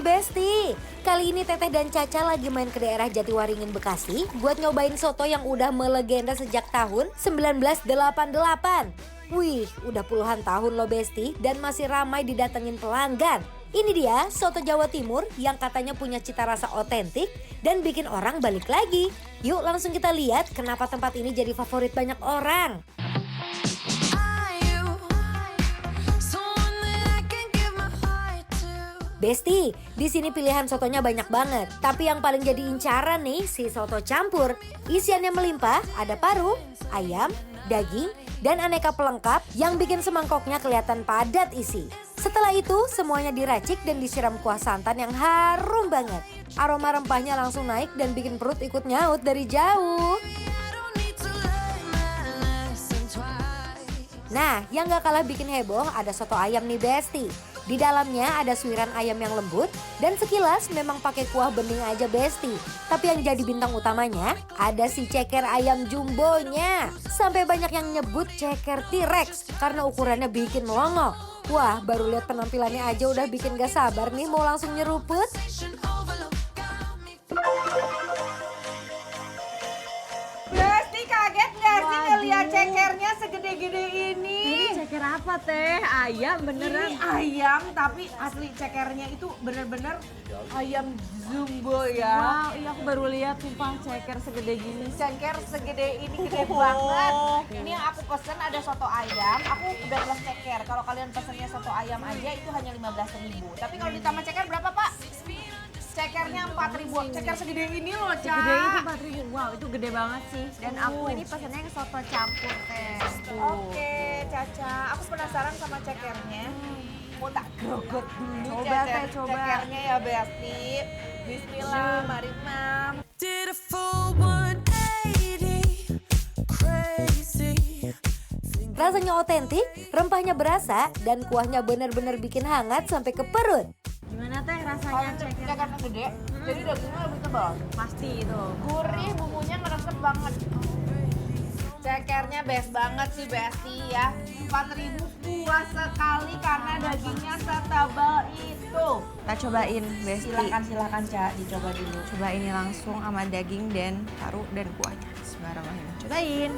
nih Besti. Kali ini Teteh dan Caca lagi main ke daerah Jatiwaringin Bekasi buat nyobain soto yang udah melegenda sejak tahun 1988. Wih, udah puluhan tahun loh Besti dan masih ramai didatengin pelanggan. Ini dia soto Jawa Timur yang katanya punya cita rasa otentik dan bikin orang balik lagi. Yuk langsung kita lihat kenapa tempat ini jadi favorit banyak orang. Besti, di sini pilihan sotonya banyak banget. Tapi yang paling jadi incaran nih si soto campur. Isiannya melimpah, ada paru, ayam, daging, dan aneka pelengkap yang bikin semangkoknya kelihatan padat isi. Setelah itu semuanya diracik dan disiram kuah santan yang harum banget. Aroma rempahnya langsung naik dan bikin perut ikut nyaut dari jauh. Nah, yang gak kalah bikin heboh ada soto ayam nih Besti. Di dalamnya ada suiran ayam yang lembut dan sekilas memang pakai kuah bening aja Besti. Tapi yang jadi bintang utamanya ada si ceker ayam jumbonya. Sampai banyak yang nyebut ceker T-Rex karena ukurannya bikin melongo. Wah, baru lihat penampilannya aja udah bikin gak sabar nih mau langsung nyeruput. Besti kaget gak sih ngeliat cekernya segede-gede ini? Ini ceker apa teh? Ayam beneran? Ini ayam tapi asli cekernya itu bener-bener ayam jumbo ya. Wow, iya aku baru lihat sumpah ceker segede gini. Ceker segede ini gede banget. Ini yang aku pesen ada soto ayam, aku udah belas ceker. Kalau kalian pesennya soto ayam aja itu hanya 15.000. Tapi kalau ditambah ceker berapa Pak? Cekernya 4.000. Ceker segede ini loh, Ca. Segede itu 4.000. Wow, itu gede banget sih. Dan aku ini pesennya yang soto campur teh. Oke, Caca. Aku penasaran sama cekernya. Mau tak grogot dulu Coba, Teh, coba. cekernya ya, Besti. Bismillah, mari Mam. Did a full 180, crazy. Rasanya otentik, rempahnya berasa, dan kuahnya bener-bener bikin hangat sampai ke perut. Gimana teh rasanya Kalau ceker? cekernya gede, jadi dagingnya lebih tebal. Pasti itu. Gurih, bumbunya ngeresep banget. Cekernya best banget sih Besti ya. 4.000 puas sekali karena dagingnya setebal itu. Kita cobain Besti. Silakan Ca, dicoba dulu. Coba ini langsung sama daging dan paru dan kuahnya. Bismillahirrahmanirrahim. Cobain.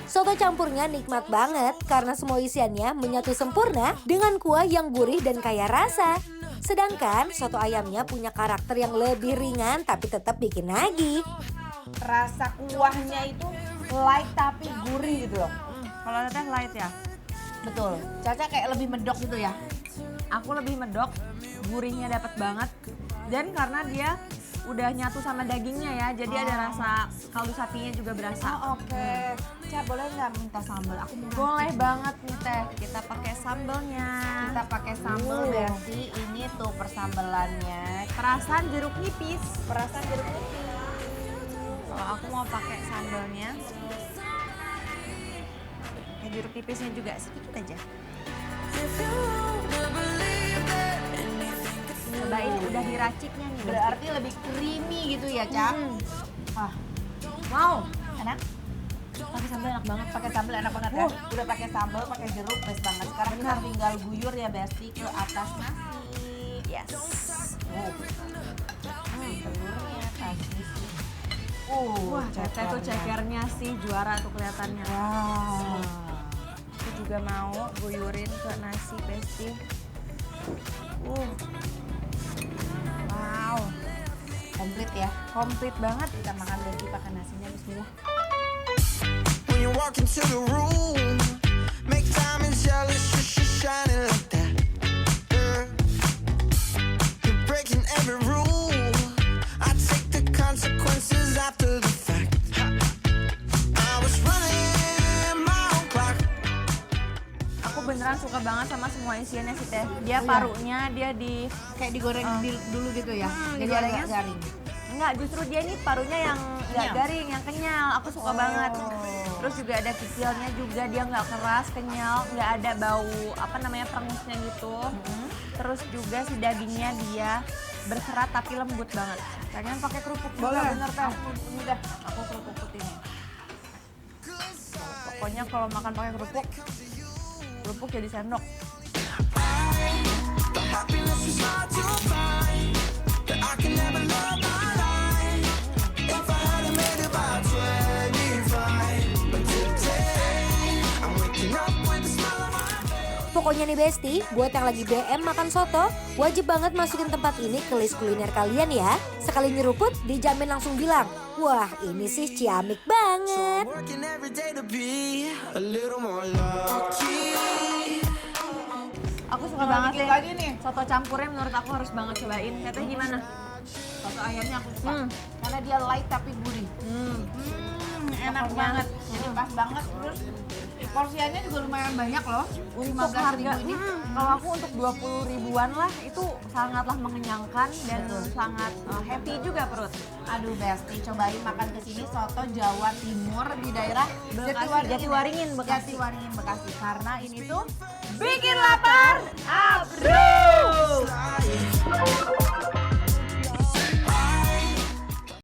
Soto campurnya nikmat banget karena semua isiannya menyatu sempurna dengan kuah yang gurih dan kaya rasa. Sedangkan soto ayamnya punya karakter yang lebih ringan tapi tetap bikin nagih. Rasa kuahnya itu light tapi gurih gitu loh. Kalau teteh light ya? Betul. Caca kayak lebih medok gitu ya. Aku lebih medok, gurihnya dapat banget. Dan karena dia udah nyatu sama dagingnya ya, jadi ada rasa kaldu sapinya juga berasa. Oh, oke. Ca, boleh nggak minta sambal? Aku mau Boleh banget nih teh, kita pakai sambelnya. Kita pakai sambal Besti. Ini tuh persambelannya. Perasan jeruk nipis. Perasaan jeruk nipis. Kalau aku mau pakai sambelnya, pakai jeruk nipisnya juga sedikit aja. Cobain udah diraciknya nih. Berarti lebih creamy gitu ya, Ca? Ah, Wow, enak. pakai sambal enak banget. Pakai sambal enak banget ya. Udah pakai sambal, pakai jeruk, best banget. Sekarang kita tinggal guyur ya Besti ke atas nasi. Yes. Telurnya kasih. Wah, teteh tuh cekernya sih juara tuh kelihatannya. Wow. Aku juga mau guyurin ke nasi Besti. Wow, Komplit ya. komplit banget. Kita makan Besti pakai nasinya. Bismillah. When you walk into the room, make time and jealous, you're shining like that. Girl, you're breaking every rule. I take the consequences after the fact. I was running my own clock. Aku beneran suka banget sama semua isiannya sih teh. Dia parunya dia di Kayak digoreng dulu gitu ya. Jadi digorengnya agak garing. enggak, justru dia ini parunya yang enggak Kenyal. garing, yang kenyal. Aku suka banget. Terus juga ada kikilnya juga, dia nggak keras, kenyal, nggak ada bau apa namanya perengusnya gitu. Terus juga si dagingnya dia berserat tapi lembut banget. Pengen pakai kerupuk juga Boleh. bener teh. Ini dah. Aku kerupuk putih nih. Pokoknya kalau makan pakai kerupuk kerupuk jadi sendok. The happiness is hard to find. That I can never love my life. If I hadn't made it by 25. But today, I'm waking up with a smile on my face. Pokoknya nih Besti, buat yang lagi BM makan soto, wajib banget masukin tempat ini ke list kuliner kalian ya. Sekali nyeruput, dijamin langsung bilang, wah ini sih ciamik banget. Working every day to be a little more lucky. Aku suka Coba banget dikit deh. lagi nih. Soto campurnya menurut aku harus banget cobain. Teteh gimana? Soto ayamnya aku suka. Hmm. Karena dia light tapi gurih. Enak Pokoknya. banget. Jadi pas banget. Terus porsiannya juga lumayan banyak loh. Untuk 15.000 harga ini. kalau aku untuk 20 ribuan lah itu sangatlah mengenyangkan dan sangat happy juga perut. Aduh Besti, cobain makan ke sini soto Jawa Timur di daerah Jatiwaringin, Bekasi. Jatiwaringin Bekasi. Karena ini tuh bikin lapar.